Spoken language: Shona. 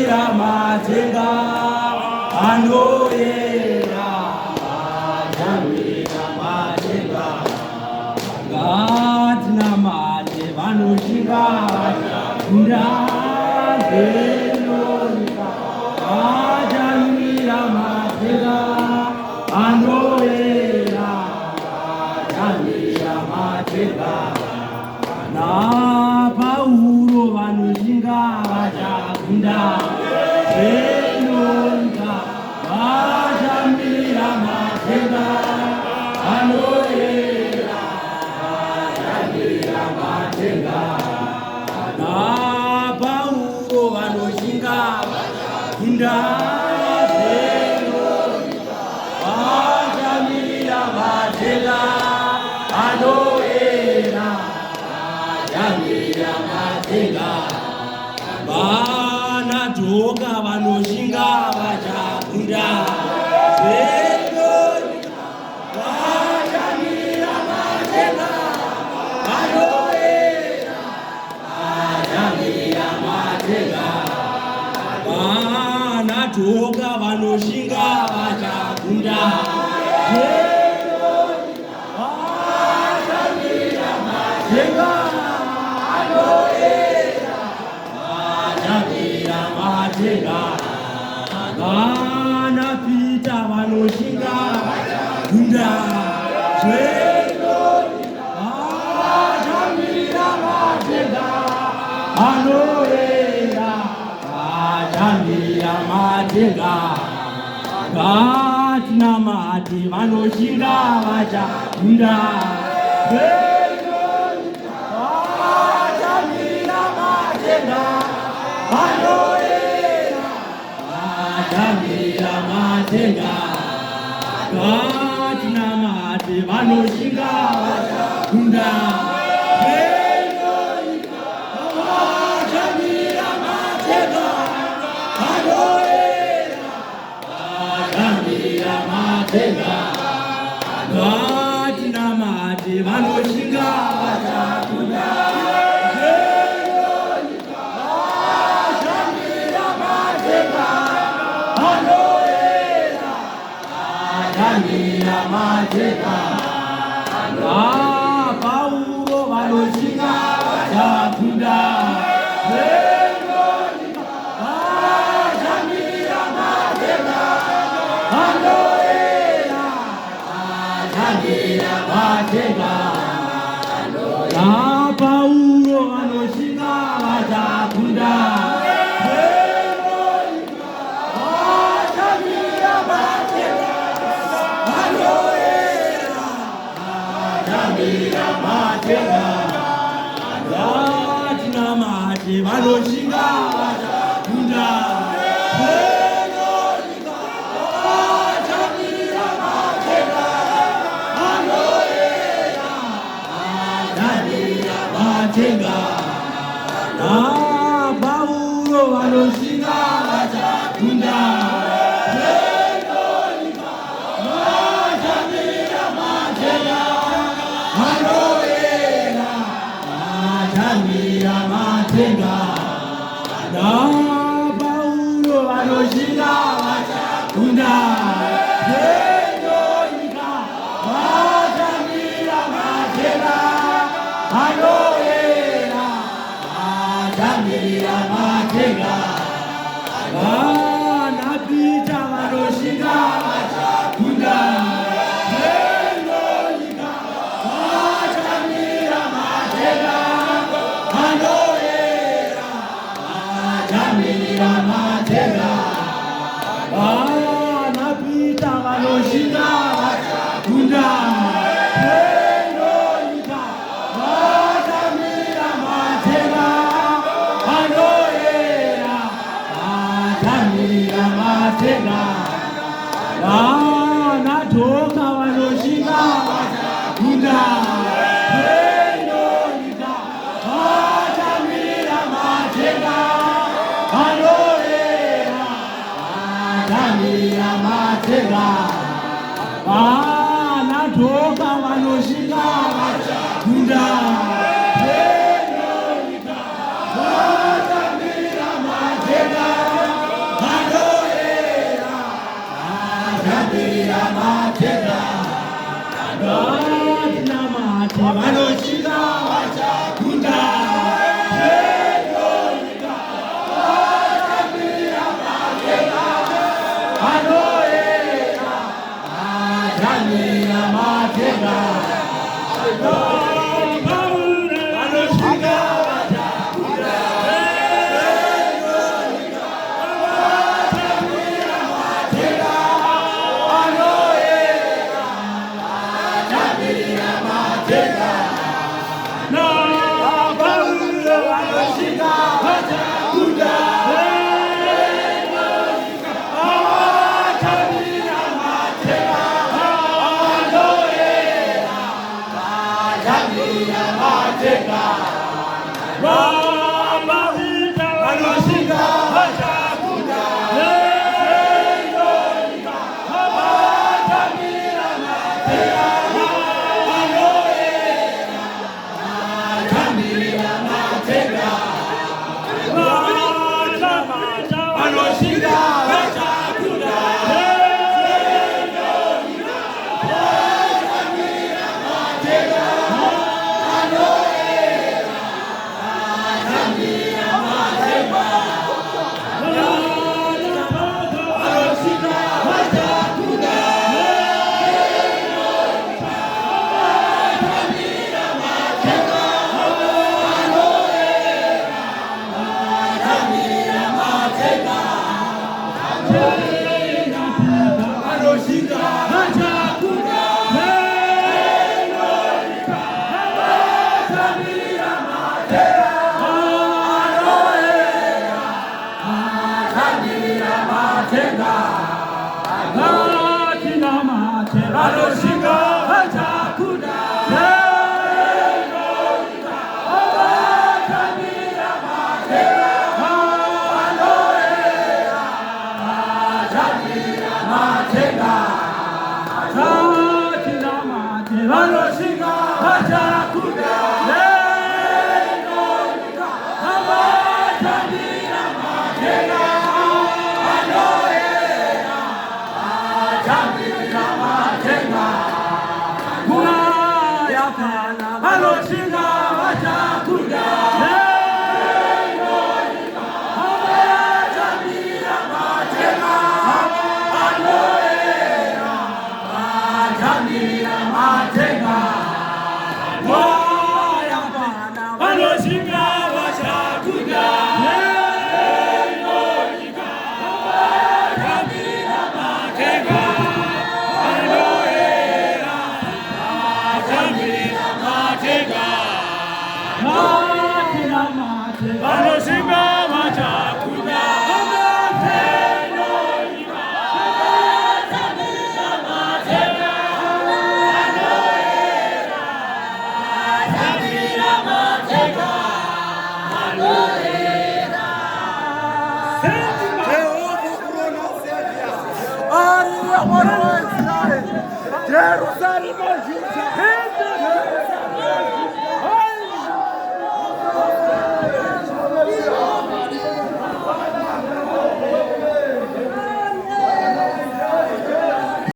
Ajamira Matenga Anoera Ajamira Matenga Gadna Mate Vanushinga Ndavelonika Ajamira Matenga Anoera Ajamira Matenga Na Pauro Vanushinga Vajagunda Venonga Vajamira Matenga Anoera Vajamira Matenga Na Pauro Vanushinga Vajagunda Venonga Vajamira Matenga Anoera Vajamira Matenga Vana dhoka vanoshinga vachakunda Venonga Vajamira Matenga Anoera Vajamira Matenga Vana dhoka vanoshinga vachakunda Venonga Vajamira Matenga Vana Pita vanoshinga Gunda Venonga Vajamira Matenga Anoera Vajamira Matenga Gatna Mati vanoshinga vachagunda Venonga Vajamira Matenga Anoera Vajamira Matenga Gatna Mati vanoshinga vachagunda Venonga Vajamira Matenga Anoera Vajamira Matenga Gatna Mati vanoshinga vachagunda Ajamira Matenga Pauro vanoshinga vachagunda Venonga Ajamira Matenga Anoera Ajamira Matenga Pauro vanoshinga vachagunda Ajamira Matenga Gatna Mati vanoshinga vachagunda Venonga Ajamira Matenga Anoera Ajamira Matenga Pauro vanoshinga vachagunda Venonga Ajamira Matenga Anoera Ajamira Matenga Pauro vanoshinga vachagunda Venonga Ajamira Matenga Anoera Ajamira Matenga Vana Pita vanoshinga vachagunda Venonga Ajamira Matenga Anoera Ajamira Matenga Vana Pita vanoshinga vachagunda Venonga Ajamira Matenga Anoera Ajamira Matenga Vana dhoka vanoshinga vachagunda Venonga Ajamira Matenga Anoera Ajamira Matenga Vana dhoka vanoshinga vachagunda Venonga Ajamira Matenga Jerusalem,